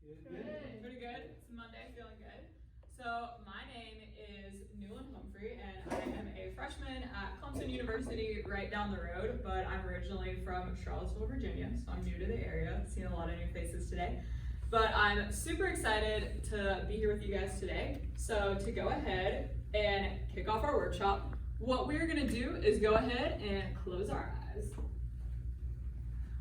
Good. Pretty good. It's Monday, feeling good. So my name is Newlin Humphrey, and I am a freshman at Clemson University right down the road, but I'm originally from Charlottesville, Virginia, so I'm new to the area. I've seen a lot of new faces today. But I'm super excited to be here with you guys today. So to go ahead and kick off our workshop, what we're gonna do is go ahead and close our eyes.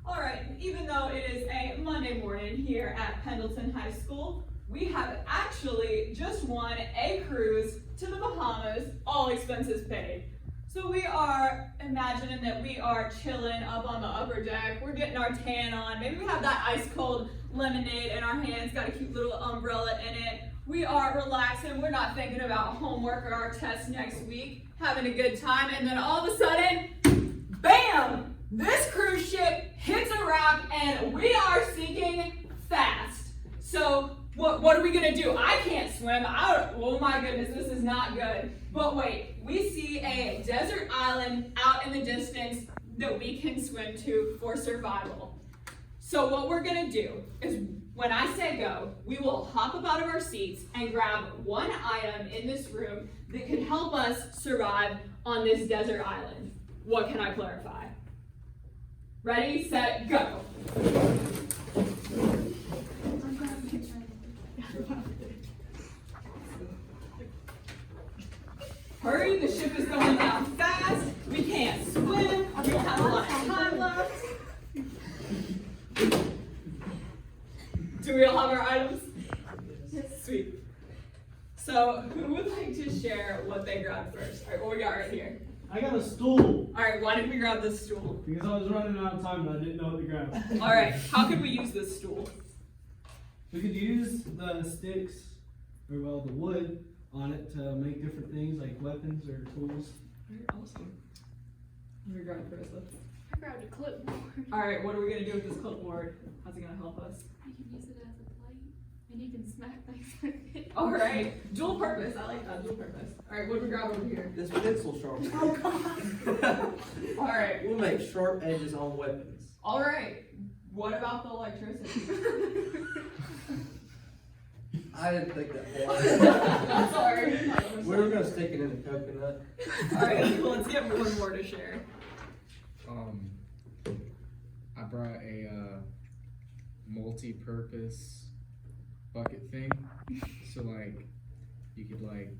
All right, even though it is a Monday morning here at Pendleton High School, we have actually just won a cruise to the Bahamas, all expenses paid. So we are imagining that we are chilling up on the upper deck. We're getting our tan on. Maybe we have that ice cold lemonade in our hands, got a cute little umbrella in it. We are relaxing. We're not thinking about homework or our test next week, having a good time. And then all of a sudden, bam! This cruise ship hits a rock and we are sinking fast. So what are we gonna do? I can't swim. Oh my goodness, this is not good. But wait, we see a desert island out in the distance that we can swim to for survival. So what we're gonna do is when I say go, we will hop up out of our seats and grab one item in this room that could help us survive on this desert island. What can I clarify? Ready, set, go. Hurry, the ship is going down fast. We can't swim. We don't have a lot of time left. Do we all have our items? Sweet. So who would like to share what they grabbed first? All right, what we got right here? I got a stool. All right, why did we grab this stool? Because I was running out of time and I didn't know what to grab. All right, how could we use this stool? We could use the sticks, or well, the wood on it to make different things like weapons or tools. All right, awesome. What did we grab first? I grabbed a clipboard. All right, what are we gonna do with this clipboard? How's it gonna help us? You can use it as a plate, and you can smack things with it. All right, dual purpose. I like that, dual purpose. All right, what do we grab over here? This pencil sharpener. Oh God. All right. We'll make sharp edges on weapons. All right. What about the electricity? I didn't think that far. I'm sorry. We were gonna stick it in the coconut. All right, well, let's get one more to share. I brought a multi-purpose bucket thing, so like you could like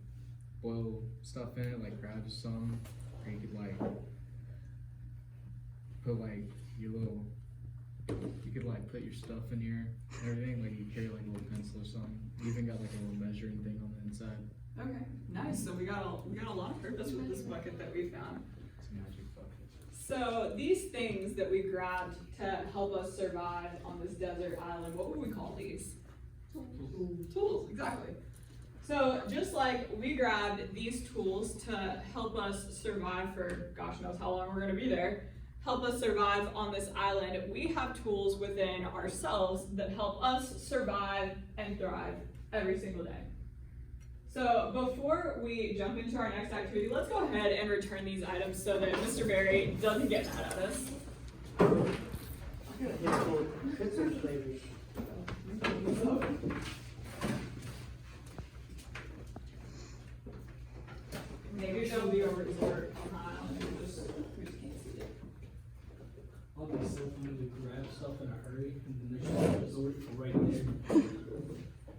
boil stuff in it, like grab some, or you could like put like your little, you could like put your stuff in here and everything, like you carry like a little pencil or something. You even got like a little measuring thing on the inside. Okay, nice. So we got a lot of purpose with this bucket that we found. It's a magic bucket. So these things that we grabbed to help us survive on this desert island, what would we call these? Tools, exactly. So just like we grabbed these tools to help us survive for gosh knows how long we're gonna be there, help us survive on this island, we have tools within ourselves that help us survive and thrive every single day. So before we jump into our next activity, let's go ahead and return these items so that Mr. Berry doesn't get mad at us. I got a handful of pencils, baby. Maybe there'll be a resort on the island, we just can't see it. I'll be so fun to grab stuff in a hurry and then there's a resort right there.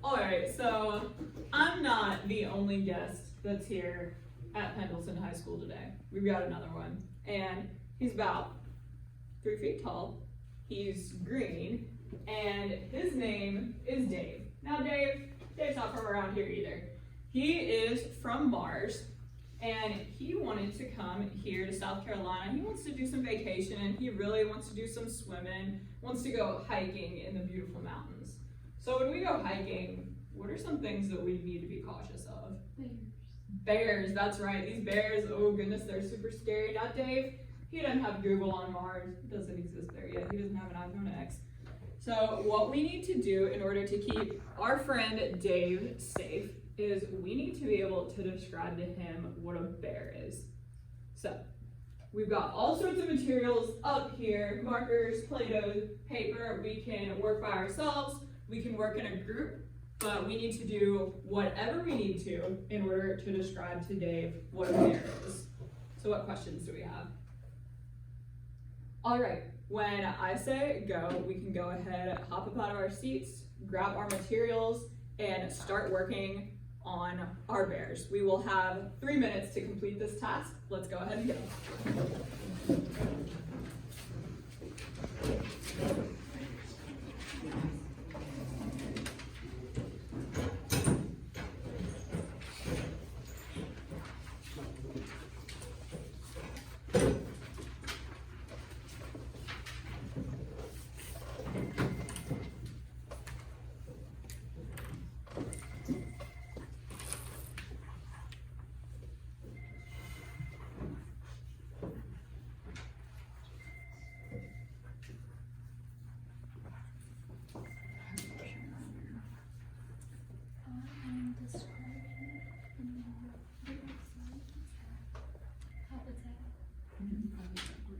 Alright, so I'm not the only guest that's here at Pendleton High School today. We've got another one, and he's about 3 feet tall, he's green, and his name is Dave. Now Dave's not from around here either. He is from Mars, and he wanted to come here to South Carolina. He wants to do some vacation, he really wants to do some swimming, wants to go hiking in the beautiful mountains. So when we go hiking, what are some things that we need to be cautious of? Bears, that's right. These bears, oh goodness, they're super scary. Now Dave, he doesn't have Google on Mars. It doesn't exist there yet. He doesn't have an iPhone X. So what we need to do in order to keep our friend Dave safe is we need to be able to describe to him what a bear is. So we've got all sorts of materials up here, markers, Play-Doh, paper. We can work by ourselves. We can work in a group, but we need to do whatever we need to in order to describe to Dave what a bear is. So what questions do we have? All right, when I say go, we can go ahead, hop up out of our seats, grab our materials, and start working on our bears. We will have 3 minutes to complete this task. Let's go ahead and go. I'm describing the habitat. We have the shoe and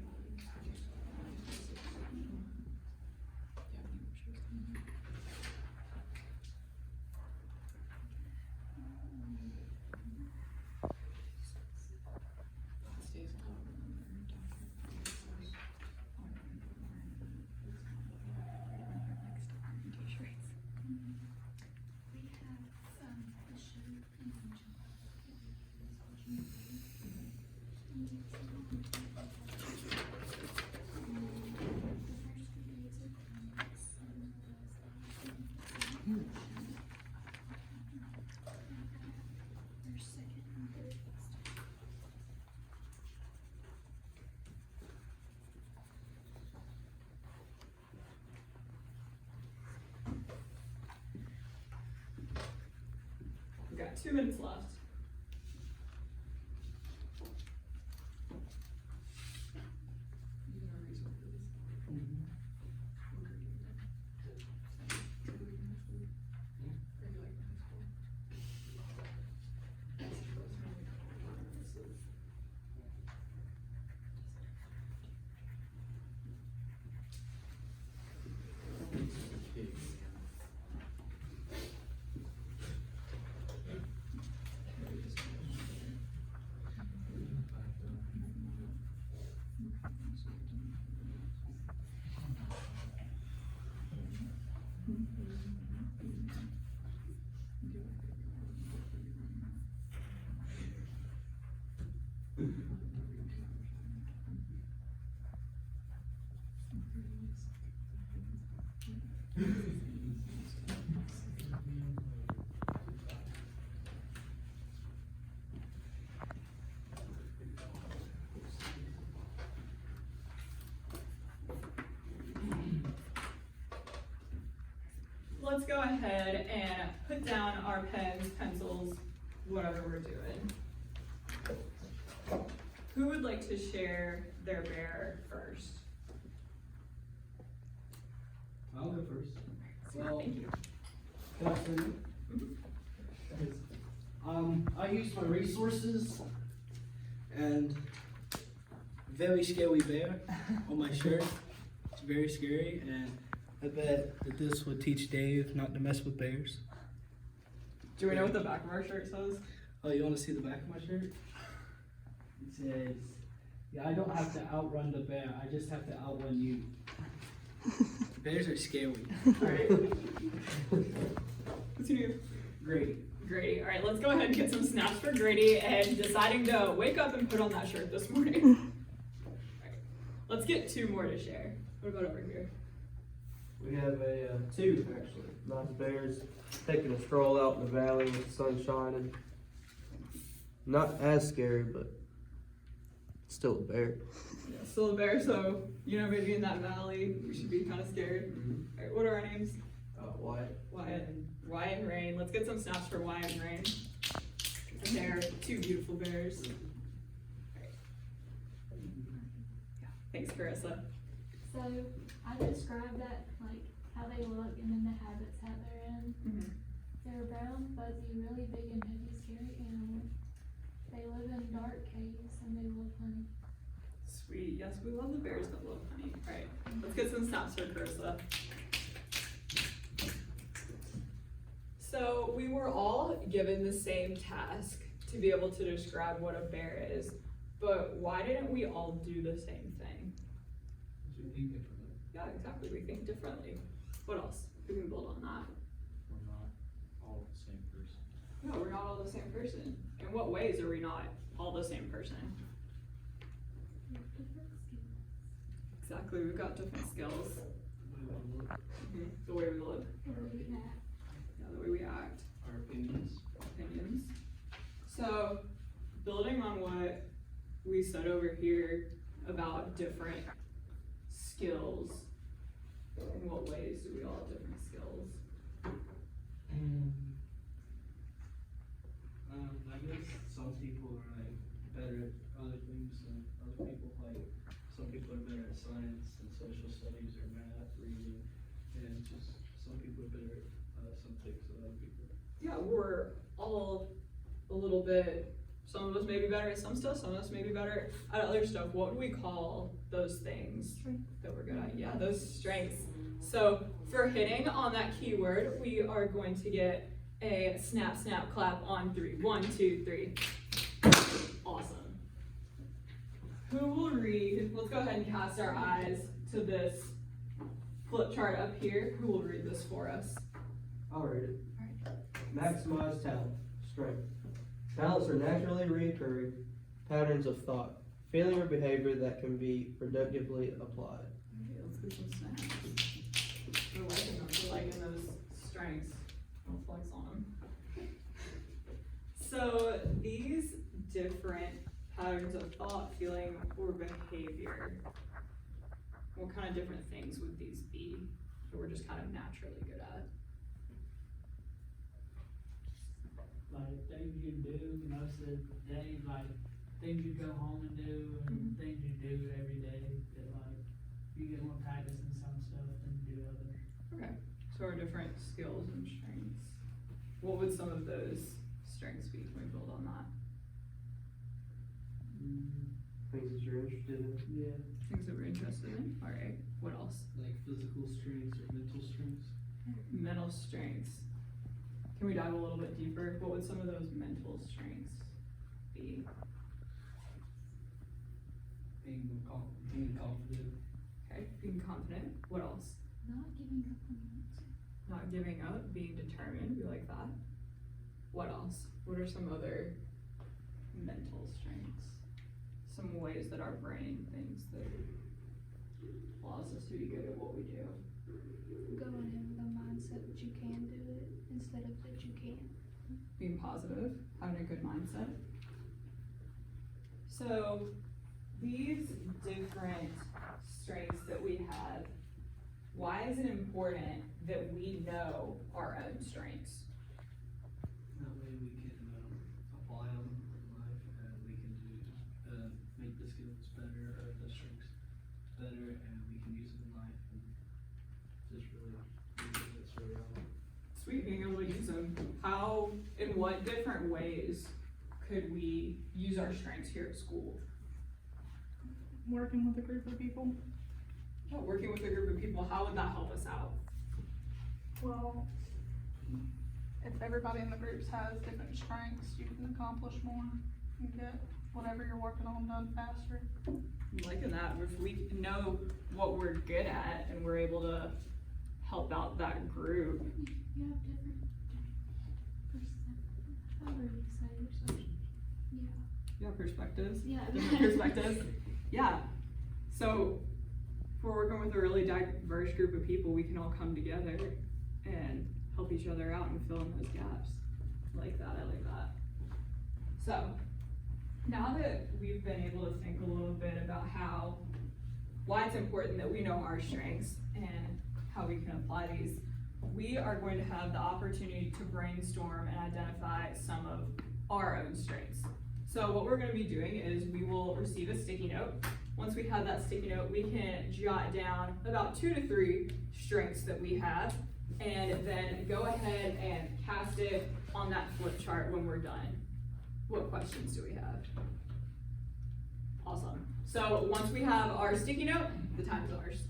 there's second and third. We've got 2 minutes left. Let's go ahead and put down our pens, pencils, whatever we're doing. Who would like to share their bear first? I'll go first. Well, Thank you. can I start you? I used my resources and very scary bear on my shirt. It's very scary, and I bet that this would teach Dave not to mess with bears. Do we know what the back of our shirt says? Oh, you want to see the back of my shirt? It says, "Yeah, I don't have to outrun the bear. I just have to outrun you." Bears are scary. Alright. What's your name? Great. Grady. Alright, let's go ahead and get some snaps for Grady and deciding to wake up and put on that shirt this morning. Alright. Let's get 2 more to share. What about over here? We have two actually. Nice bears taking a stroll out in the valley with the sun shining. Not as scary, but still a bear. Yeah, still a bear, so maybe in that valley we should be kind of scared. Alright, what are our names? Wyatt. Wyatt and Rain. Let's get some snaps for Wyatt and Rain. And they're 2 beautiful bears. Alright. Yeah, thanks, Carissa. So I described that, like, how they look and then the habitat they're in. Mm-hmm. They're brown, fuzzy, really big and heavy, scary animals. They live in dark caves and they love honey. Sweet. Yes, we love the bears that love honey. Alright, let's get some snaps for Carissa. we were all given the same task to be able to describe what a bear is, but why didn't we all do the same thing? We think differently. Yeah, exactly, we think differently. What else? We can build on that. We're not all the same person. No, we're not all the same person. In what ways are we not all the same person? We have different skills. Exactly, we've got different skills. The way we live, The way we act. yeah, the way we act, Our opinions. opinions. So, building on what we said over here about different skills, in what ways do we all have different skills? I guess some people are like better at other things than other people. Like some people are better at science and social studies or math, reading, and just some people are better at some things than other people. Yeah, we're all a little bit, some of us may be better at some stuff, some of us may be better at other stuff. What do we call those things that we're good at? Yeah, those strengths. So for hitting on that keyword, we are going to get a snap, snap, clap on 3. 1, 2, 3. Awesome. Who will read? Let's go ahead and cast our eyes to this flip chart up here. Who will read this for us? I'll read it. Maximize talent, strength. Talents are naturally recurring patterns of thought, feeling, or behavior that can be productively applied. Okay, let's get some snaps. We're liking them. We're liking those strengths. Don't flex on them. So these different patterns of thought, feeling, or behavior, what kind of different things would these be that we're just kind of naturally good at? Like things you do most of the day, like things you go home and do, and things you do every day that like you get more practice in some stuff than you do others. Okay, so our different skills and strengths. What would some of those strengths be? Can we build on that? Things that you're interested in. Yeah. Things that we're interested in? Alright, what else? Like physical strengths or mental strengths. Mental strengths. Can we dive a little bit deeper? What would some of those mental strengths be? Being confident. Okay, being confident. What else? Not giving up on your answer. Not giving up, being determined. We like that. What else? What are some other mental strengths? Some ways that our brain thinks that allows us to be good at what we do. Going in with a mindset that you can do it instead of that you can't. Being positive, having a good mindset. So these different strengths that we have, why is it important that we know our own strengths? That way we can apply them in life, and we can do make the skills better or the strengths better, and we can use them in life and just really use it so relevant. Sweet, being able to use them. How, in what different ways could we use our strengths here at school? Working with a group of people. Yeah, working with a group of people, how would that help us out? Well, if everybody in the groups has different strengths, you can accomplish more and get whatever you're working on done faster. I'm liking that. If we know what we're good at and we're able to help out that group. You have different Yeah, perspectives. Yeah. Different perspectives. Yeah. So if we're working with a really diverse group of people, we can all come together and help each other out and fill in those gaps. I like that. I like that. So now that we've been able to think a little bit about why it's important that we know our strengths and how we can apply these, we are going to have the opportunity to brainstorm and identify some of our own strengths. So what we're going to be doing is we will receive a sticky note. Once we have that sticky note, we can jot down about 2 to 3 strengths that we have, and then go ahead and cast it on that flip chart when we're done. What questions do we have? Awesome. So once we have our sticky note, the time is ours.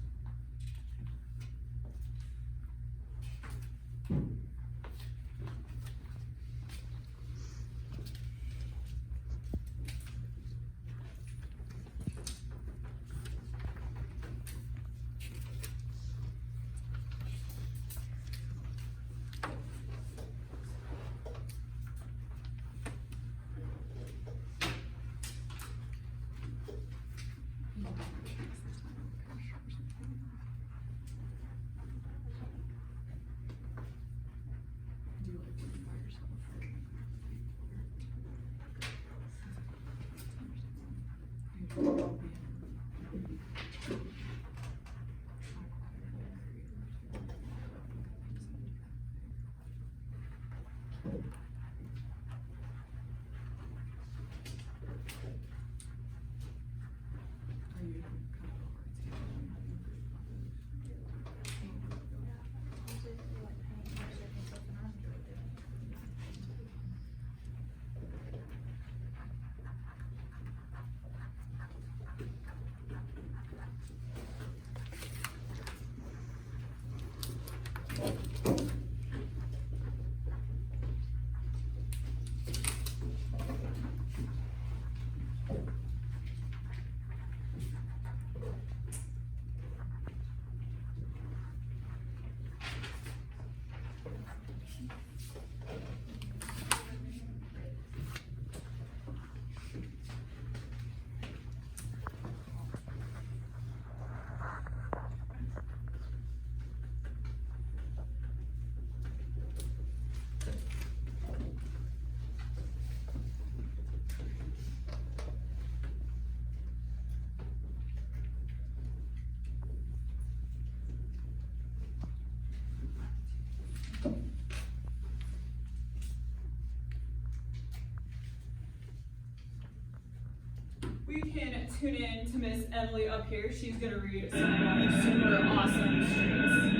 We can tune in to Miss Emily up here. She's gonna read some of our super awesome strengths.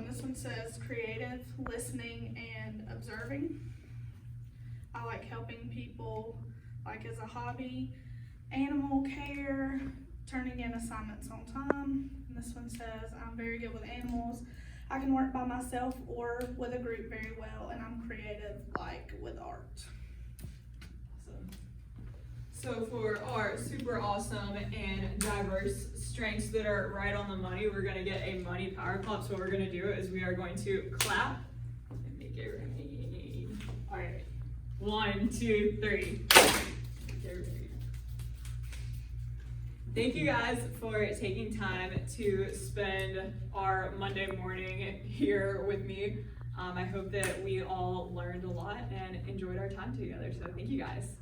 This one says creative, listening, and observing. I like helping people, like as a hobby, animal care, turning in assignments on time. And this one says I'm very good with animals. I can work by myself or with a group very well, and I'm creative, like with art. Awesome. So for our super awesome and diverse strengths that are right on the money, we're gonna get a money power clap. So what we're gonna do is we are going to clap and make it rain. All right, 1, 2, 3. Make it rain. Thank you guys for taking time to spend our Monday morning here with me. I hope that we all learned a lot and enjoyed our time together. So thank you guys.